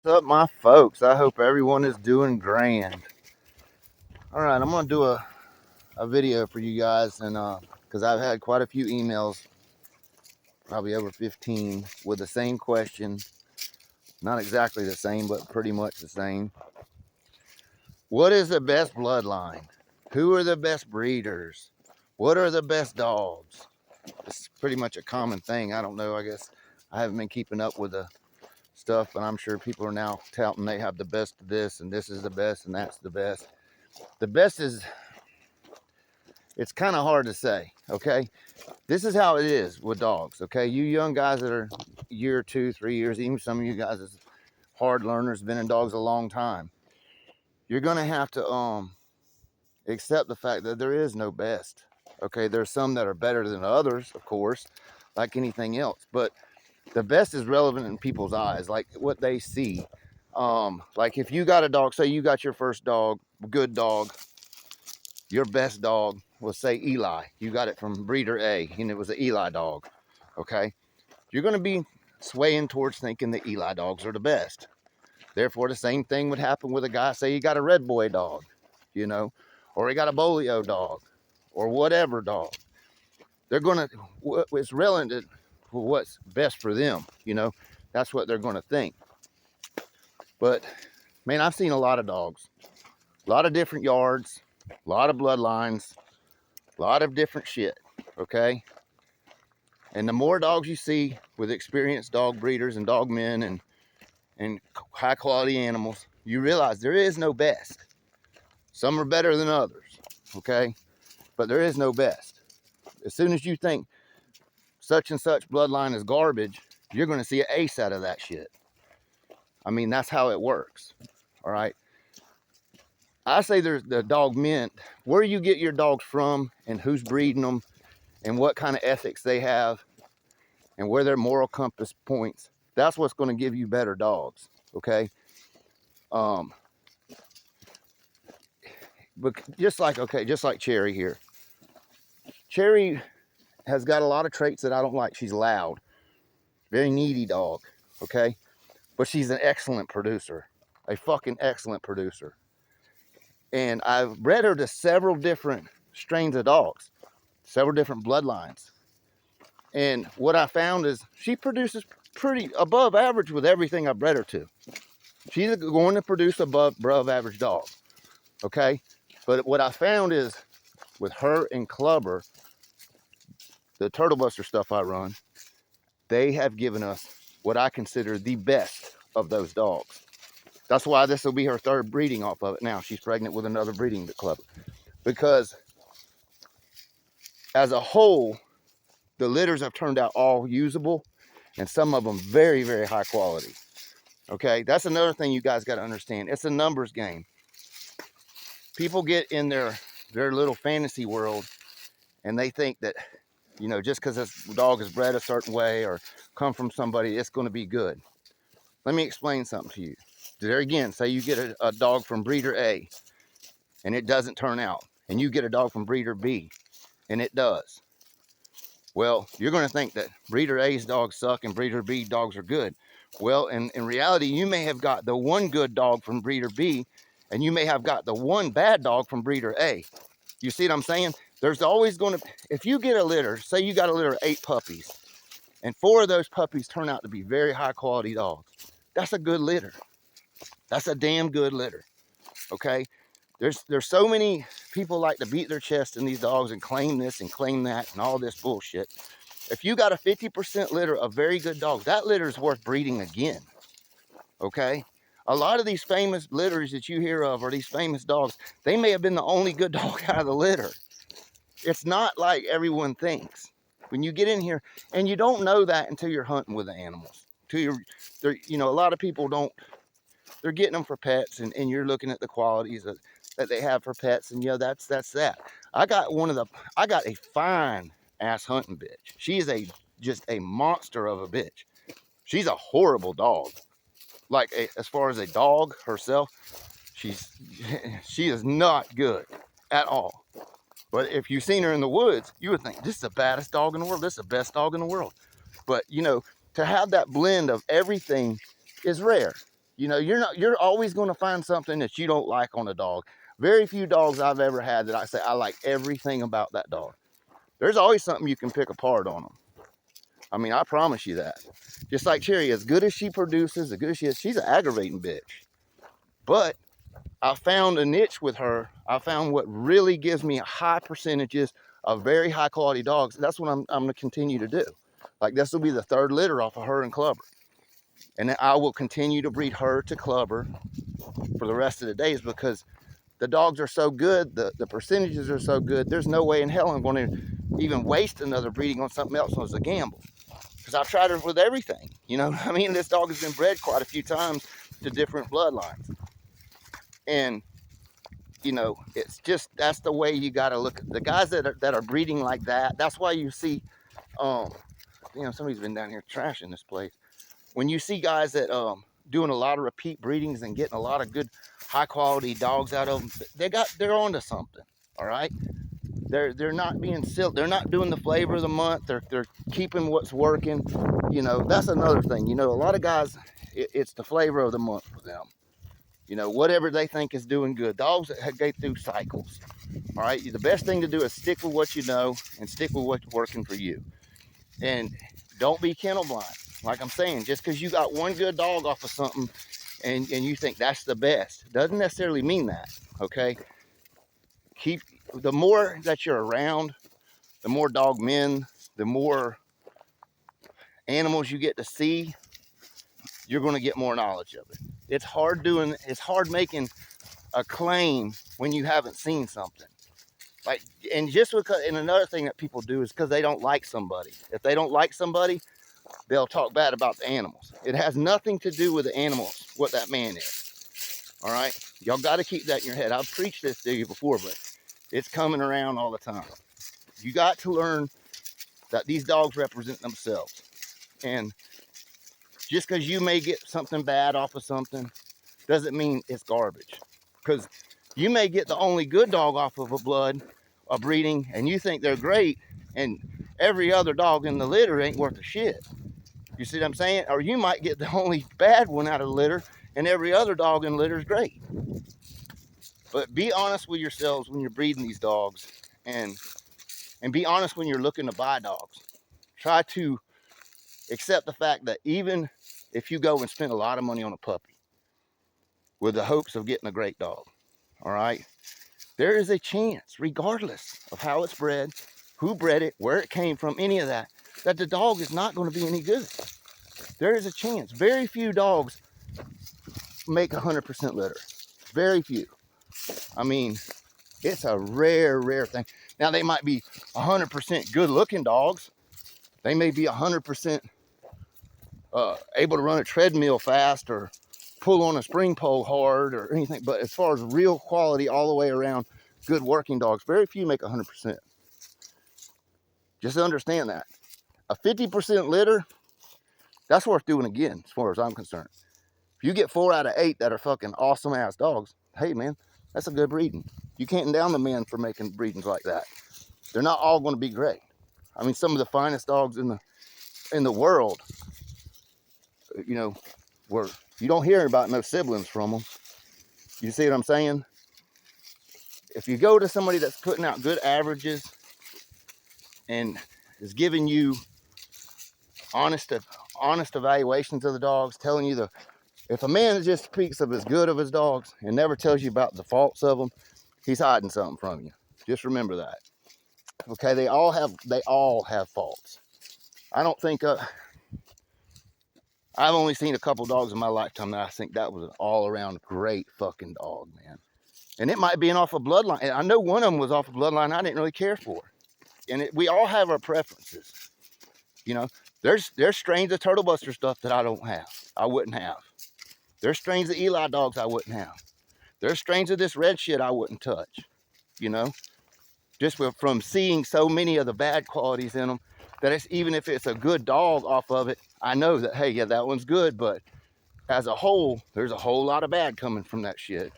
What's up, my folks? I hope everyone is doing grand. All right, I'm gonna do a video for you guys, and because I've had quite a few emails, probably over 15, with the same question. Not exactly the same, but pretty much the same. What is the best bloodline? Who are the best breeders? What are the best dogs? It's pretty much a common thing. I don't know. I guess I haven't been keeping up with the stuff, but I'm sure people are now touting they have the best of this, and this is the best, and that's the best. The best is, it's kind of hard to say, okay? This is how it is with dogs, okay? You young guys that are a year, 2, 3 years, even some of you guys as hard learners, been in dogs a long time, you're gonna have to accept the fact that there is no best, okay? There's some that are better than others, of course, like anything else, but the best is relevant in people's eyes, like what they see. Like if you got a dog, say you got your first dog, good dog, your best dog was, say, Eli. You got it from breeder A, and it was an Eli dog, okay? You're going to be swaying towards thinking the Eli dogs are the best. Therefore, the same thing would happen with a guy, say he got a red boy dog, you know, or he got a Bolio dog, or whatever dog. They're going to, it's relevant for what's best for them, you know. That's what they're going to think. But, man, I've seen a lot of dogs, a lot of different yards, a lot of bloodlines, a lot of different shit, okay? And the more dogs you see with experienced dog breeders and dog men and high quality animals, you realize there is no best. Some are better than others, okay? But there is no best. As soon as you think such and such bloodline is garbage, you're going to see an ace out of that shit. I mean, that's how it works, all right? I say there's the dog mint, where you get your dogs from and who's breeding them and what kind of ethics they have and where their moral compass points. That's what's going to give you better dogs, okay? But just like Cherry here. Cherry has got a lot of traits that I don't like. She's loud, very needy dog, okay? But she's an excellent producer, a fucking excellent producer. And I've bred her to several different strains of dogs, several different bloodlines. And what I found is she produces pretty above average with everything I bred her to. She's going to produce above average dog, okay? But what I found is with her and Clubber, the Turtle Buster stuff I run, they have given us what I consider the best of those dogs. That's why this will be her third breeding off of it now. She's pregnant with another breeding club. Because as a whole, the litters have turned out all usable, and some of them very, very high quality. Okay, that's another thing you guys got to understand. It's a numbers game. People get in their little fantasy world, and they think that, you know, just because this dog is bred a certain way or come from somebody, it's going to be good. Let me explain something to you. There again, say you get a dog from breeder A, and it doesn't turn out, and you get a dog from breeder B, and it does. Well, you're going to think that breeder A's dogs suck and breeder B dogs are good. Well, in reality, you may have got the one good dog from breeder B, and you may have got the one bad dog from breeder A. You see what I'm saying? There's always going to, if you get a litter, say you got a litter of 8 puppies, and 4 of those puppies turn out to be very high quality dogs, that's a good litter. That's a damn good litter, okay? There's so many people like to beat their chest in these dogs and claim this and claim that and all this bullshit. If you got a 50% litter of very good dogs, that litter is worth breeding again, okay? A lot of these famous litters that you hear of, or these famous dogs, they may have been the only good dog out of the litter. It's not like everyone thinks. When you get in here, and you don't know that until you're hunting with the animals. You know, a lot of people don't, they're getting them for pets, and you're looking at the qualities that they have for pets, and yeah, that's that. I got a fine ass hunting bitch. She is just a monster of a bitch. She's a horrible dog. Like as far as a dog herself, she is not good at all. But if you've seen her in the woods, you would think this is the baddest dog in the world. This is the best dog in the world. But you know, to have that blend of everything is rare. You know, you're always going to find something that you don't like on a dog. Very few dogs I've ever had that I say I like everything about that dog. There's always something you can pick apart on them. I mean, I promise you that. Just like Cherry, as good as she produces, as good as she is, she's an aggravating bitch. But I found a niche with her. I found what really gives me high percentages of very high quality dogs. That's what I'm going to continue to do. Like this will be the third litter off of her and Clubber. And then I will continue to breed her to Clubber for the rest of the days because the dogs are so good, the percentages are so good, there's no way in hell I'm going to even waste another breeding on something else as a gamble. Because I've tried it with everything. You know what I mean? This dog has been bred quite a few times to different bloodlines. And, you know, it's just, that's the way you got to look at the guys that are breeding like that. That's why you see, you know, somebody's been down here trashing this place. When you see guys that doing a lot of repeat breedings and getting a lot of good high quality dogs out of them, they're onto something. All right, they're not being silly. They're not doing the flavor of the month. They're keeping what's working. You know, that's another thing. You know, a lot of guys, it's the flavor of the month for them. You know, whatever they think is doing good. Dogs that go through cycles. All right, the best thing to do is stick with what you know and stick with what's working for you. And don't be kennel blind. Like I'm saying, just because you got one good dog off of something and you think that's the best, doesn't necessarily mean that, okay? The more that you're around, the more dog men, the more animals you get to see, you're going to get more knowledge of it. It's hard making a claim when you haven't seen something. Like, and just because, and another thing that people do is because they don't like somebody. If they don't like somebody, they'll talk bad about the animals. It has nothing to do with the animals, what that man is. All right? Y'all got to keep that in your head. I've preached this to you before, but it's coming around all the time. You got to learn that these dogs represent themselves. And just because you may get something bad off of something doesn't mean it's garbage. Because you may get the only good dog off of a breeding, and you think they're great, and every other dog in the litter ain't worth a shit. You see what I'm saying? Or you might get the only bad one out of the litter, and every other dog in the litter is great. But be honest with yourselves when you're breeding these dogs, and be honest when you're looking to buy dogs. Try to accept the fact that even if you go and spend a lot of money on a puppy with the hopes of getting a great dog, all right, there is a chance, regardless of how it's bred, who bred it, where it came from, any of that, that the dog is not going to be any good. There is a chance. Very few dogs make 100% litter. Very few. I mean, it's a rare thing. Now, they might be 100% good-looking dogs. They may be 100% able to run a treadmill fast or pull on a spring pole hard or anything. But as far as real quality all the way around, good working dogs, very few make 100%. Just understand that. A 50% litter, that's worth doing again, as far as I'm concerned. If you get 4 out of 8 that are fucking awesome ass dogs, hey man, that's a good breeding. You can't down the men for making breedings like that. They're not all going to be great. I mean, some of the finest dogs in the world, you know, where you don't hear about no siblings from them. You see what I'm saying? If you go to somebody that's putting out good averages and is giving you honest evaluations of the dogs, telling you if a man just speaks of as good of his dogs and never tells you about the faults of them, he's hiding something from you. Just remember that. Okay, they all have faults. I don't think I've only seen a couple dogs in my lifetime that I think that was an all-around great fucking dog, man. And it might be off a bloodline. And I know one of them was off a bloodline I didn't really care for. And we all have our preferences. You know, there's strains of Turtle Buster stuff that I wouldn't have. There's strains of Eli dogs I wouldn't have. There's strains of this red shit I wouldn't touch. You know, just from seeing so many of the bad qualities in them, that even if it's a good dog off of it, I know that, hey, yeah, that one's good, but as a whole, there's a whole lot of bad coming from that shit.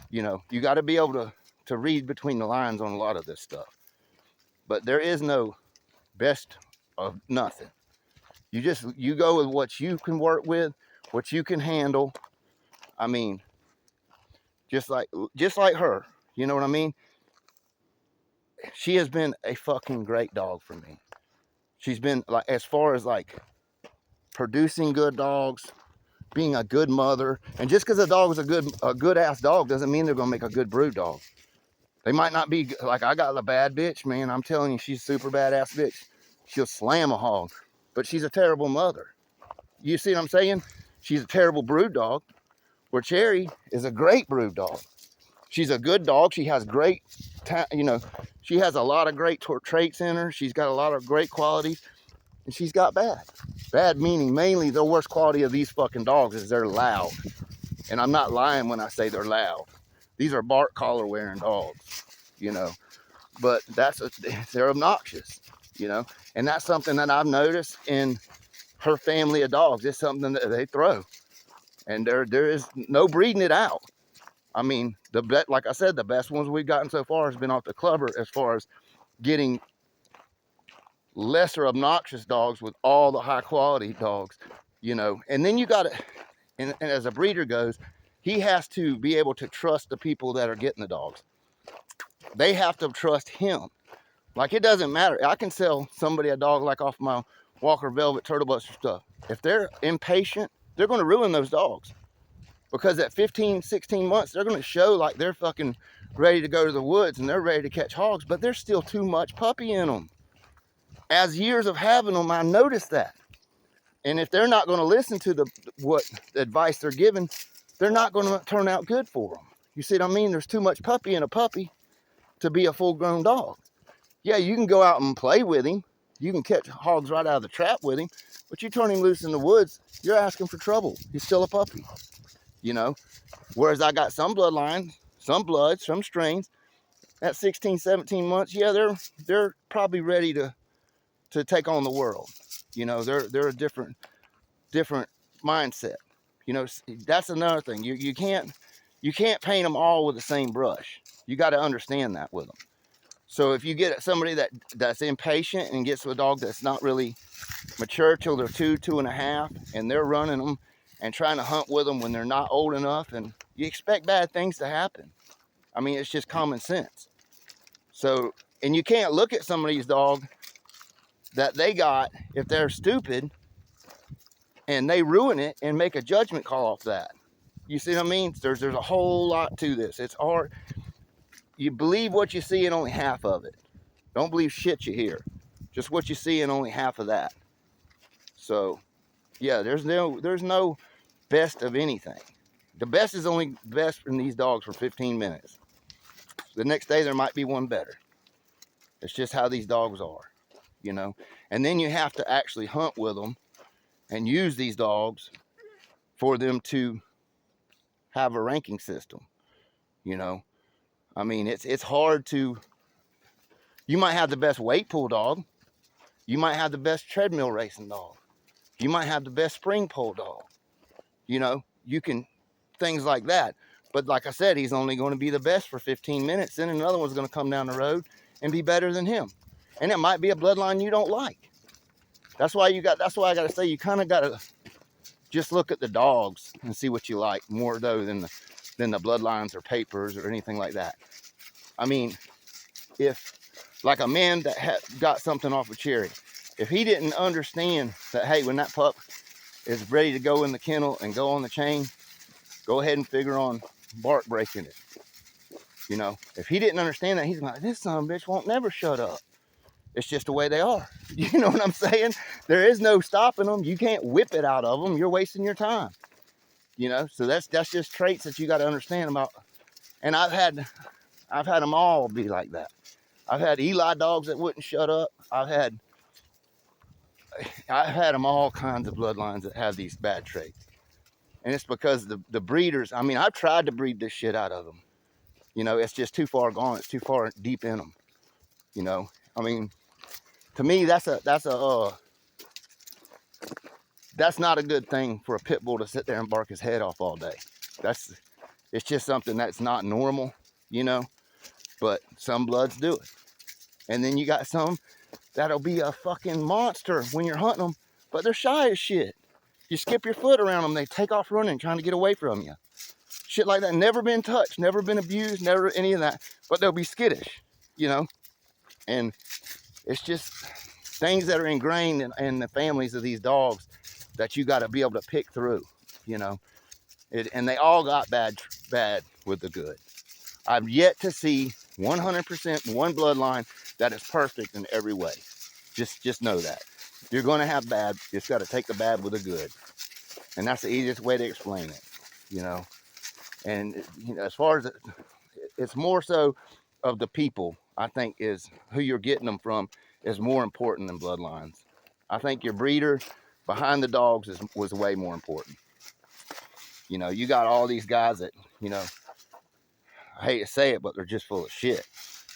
You know, you got to be able to read between the lines on a lot of this stuff. But there is no best of nothing. You go with what you can work with, what you can handle, I mean, just like her, you know what I mean? She has been a fucking great dog for me. She's been, like, as far as like producing good dogs, being a good mother. And just because a dog is a good ass dog doesn't mean they're gonna make a good brood dog. They might not be, like, I got a bad bitch, man. I'm telling you, she's a super badass bitch. She'll slam a hog, but she's a terrible mother. You see what I'm saying? She's a terrible brood dog, where Cherry is a great brood dog. She's a good dog. She has great, you know, she has a lot of great traits in her. She's got a lot of great qualities, and she's got bad. Bad meaning mainly the worst quality of these fucking dogs is they're loud. And I'm not lying when I say they're loud. These are bark collar wearing dogs, you know, but they're obnoxious, you know, and that's something that I've noticed in her family of dogs. It's something that they throw, and there is no breeding it out. I mean, like I said, the best ones we've gotten so far has been off the clubber as far as getting lesser obnoxious dogs with all the high quality dogs, you know. And then you got to, and as a breeder goes, he has to be able to trust the people that are getting the dogs. They have to trust him. Like, it doesn't matter. I can sell somebody a dog like off my Walker Velvet Turtle Buster stuff. If they're impatient, they're going to ruin those dogs. Because at 15, 16 months, they're going to show like they're fucking ready to go to the woods and they're ready to catch hogs, but there's still too much puppy in them. As years of having them, I noticed that. And if they're not going to listen to what advice they're given, they're not going to turn out good for them. You see what I mean? There's too much puppy in a puppy to be a full-grown dog. Yeah, you can go out and play with him. You can catch hogs right out of the trap with him, but you turn him loose in the woods, you're asking for trouble. He's still a puppy. You know, whereas I got some bloodlines, some bloods, some strains at 16, 17 months. Yeah, they're probably ready to take on the world. You know, they're a different mindset. You know, that's another thing. You can't paint them all with the same brush. You got to understand that with them. So if you get somebody that's impatient and gets a dog that's not really mature till they're 2.5, and they're running them and trying to hunt with them when they're not old enough, and you expect bad things to happen. I mean, it's just common sense. So, and you can't look at somebody's dog that they got, if they're stupid, and they ruin it and make a judgment call off that. You see what I mean? There's a whole lot to this. It's hard. You believe what you see and only half of it. Don't believe shit you hear. Just what you see and only half of that. So, yeah, there's no best of anything. The best is only best in these dogs for 15 minutes. The next day there might be one better. It's just how these dogs are, you know. And then you have to actually hunt with them and use these dogs for them to have a ranking system, you know. I mean, it's hard to, you might have the best weight pull dog. You might have the best treadmill racing dog. You might have the best spring pull dog. You know, you can, things like that. But like I said, he's only going to be the best for 15 minutes. Then another one's going to come down the road and be better than him. And it might be a bloodline you don't like. That's why I got to say, you kind of got to just look at the dogs and see what you like more though than the bloodlines or papers or anything like that. I mean, if like a man that got something off of Cherry, if he didn't understand that, hey, when that pup is ready to go in the kennel and go on the chain, go ahead and figure on bark breaking it. You know, if he didn't understand that, he's like, this son of a bitch won't never shut up. It's just the way they are. You know what I'm saying? There is no stopping them. You can't whip it out of them. You're wasting your time. You know, so that's just traits that you got to understand about. And I've had them all be like that. I've had Eli dogs that wouldn't shut up. I've had them all kinds of bloodlines that have these bad traits. And it's because the breeders, I mean, I've tried to breed this shit out of them. You know, it's just too far gone. It's too far deep in them. You know, I mean, to me, that's not a good thing for a pit bull to sit there and bark his head off all day. It's just something that's not normal, you know, but some bloods do it. And then you got some that'll be a fucking monster when you're hunting them, but they're shy as shit. You skip your foot around them, they take off running, trying to get away from you. shit like that, never been touched, never been abused, never any of that, but they'll be skittish, you know. And it's just things that are ingrained in the families of these dogs that you got to be able to pick through, you know. And they all got bad with the good. I've yet to see 100% one bloodline that is perfect in every way. Just know that. You're going to have bad. You just got to take the bad with the good. And that's the easiest way to explain it, you know. And you know, as far as it's more so of the people, I think, is who you're getting them from is more important than bloodlines. I think your breeder behind the dogs was way more important. You know, you got all these guys that, you know, I hate to say it, but they're just full of shit.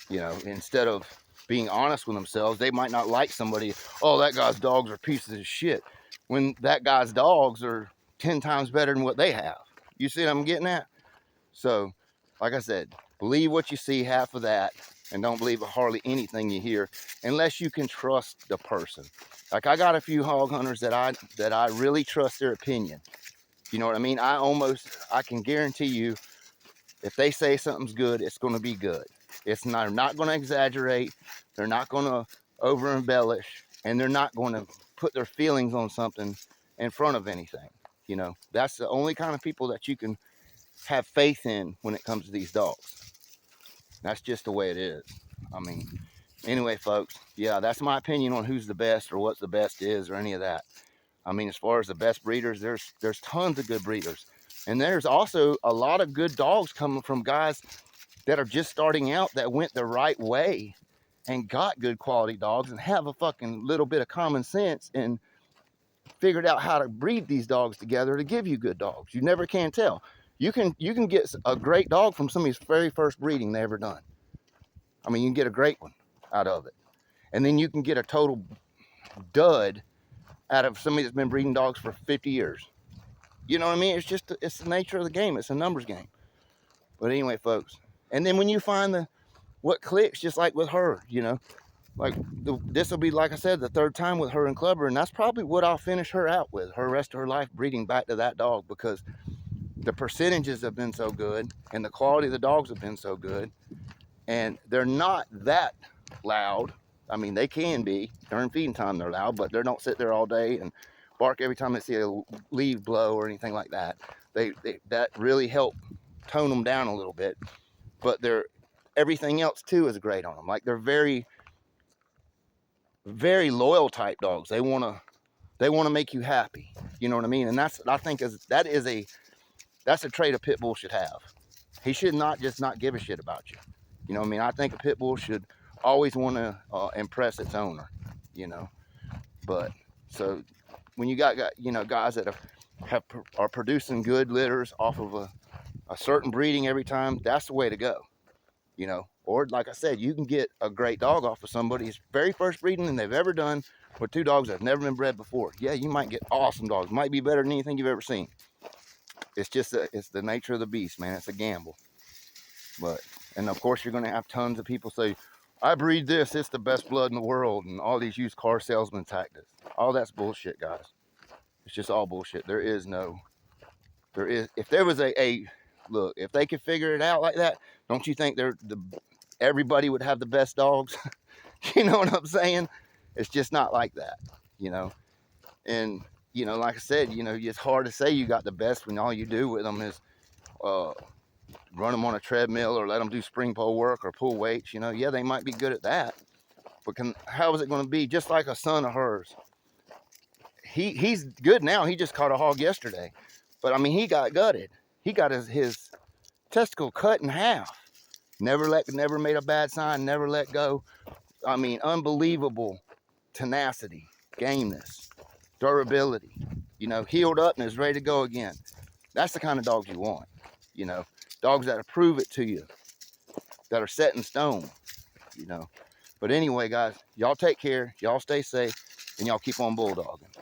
You know, instead of being honest with themselves, they might not like somebody, oh, that guy's dogs are pieces of shit, when that guy's dogs are 10 times better than what they have. You see what I'm getting at? So, like I said, believe what you see, half of that, and don't believe hardly anything you hear unless you can trust the person. Like, I got a few hog hunters that I really trust their opinion. You know what I mean? I can guarantee you, if they say something's good, it's going to be good. They're not going to exaggerate. They're not going to over embellish, and they're not going to put their feelings on something in front of anything. You know, that's the only kind of people that you can have faith in when it comes to these dogs. That's just the way it is. I mean, anyway, folks, yeah, that's my opinion on who's the best or what the best is or any of that. I mean, as far as the best breeders, there's tons of good breeders. And there's also a lot of good dogs coming from guys that are just starting out that went the right way and got good quality dogs and have a fucking little bit of common sense and figured out how to breed these dogs together to give you good dogs. You never can tell. You can get a great dog from somebody's very first breeding they ever done. I mean, you can get a great one out of it. And then you can get a total dud out of somebody that's been breeding dogs for 50 years. You know what I mean? It's the nature of the game. It's a numbers game. But anyway, folks. And then when you find what clicks, just like with her, you know, like this will be, like I said, the third time with her and Clubber, and that's probably what I'll finish her out with, her rest of her life, breeding back to that dog, because the percentages have been so good and the quality of the dogs have been so good, and they're not that loud. I mean, they can be during feeding time, they're loud, but they don't sit there all day and bark every time they see a leaf blow or anything like that. That really help tone them down a little bit, but everything else too is great on them. Like, they're very, very loyal type dogs. They want to make you happy. You know what I mean? And that's a trait a pit bull should have. He should not just not give a shit about you. You know what I mean? I think a pit bull should always want to impress its owner, you know. But so when you got you know, guys that are producing good litters off of a certain breeding every time, that's the way to go, you know. Or like I said, you can get a great dog off of somebody's very first breeding and they've ever done with two dogs that have never been bred before. Yeah, you might get awesome dogs. Might be better than anything you've ever seen. It's just it's the nature of the beast, man. It's a gamble. But, and of course, you're going to have tons of people say, I breed this, it's the best blood in the world, and all these used car salesman tactics. All that's bullshit, guys. It's just all bullshit. If there was look, if they could figure it out like that, don't you think everybody would have the best dogs? You know what I'm saying? It's just not like that, you know. And, you know, like I said, you know, it's hard to say you got the best when all you do with them is run them on a treadmill or let them do spring pole work or pull weights. You know, yeah, they might be good at that, but how is it going to be? Just like a son of hers, he's good now. He just caught a hog yesterday, but I mean, he got gutted. He got his testicle cut in half. Never made a bad sign. Never let go. I mean, unbelievable tenacity, gameness, durability. You know, healed up and is ready to go again. That's the kind of dogs you want. You know, dogs that prove it to you, that are set in stone, you know. But anyway, guys, y'all take care, y'all stay safe, and y'all keep on bulldogging.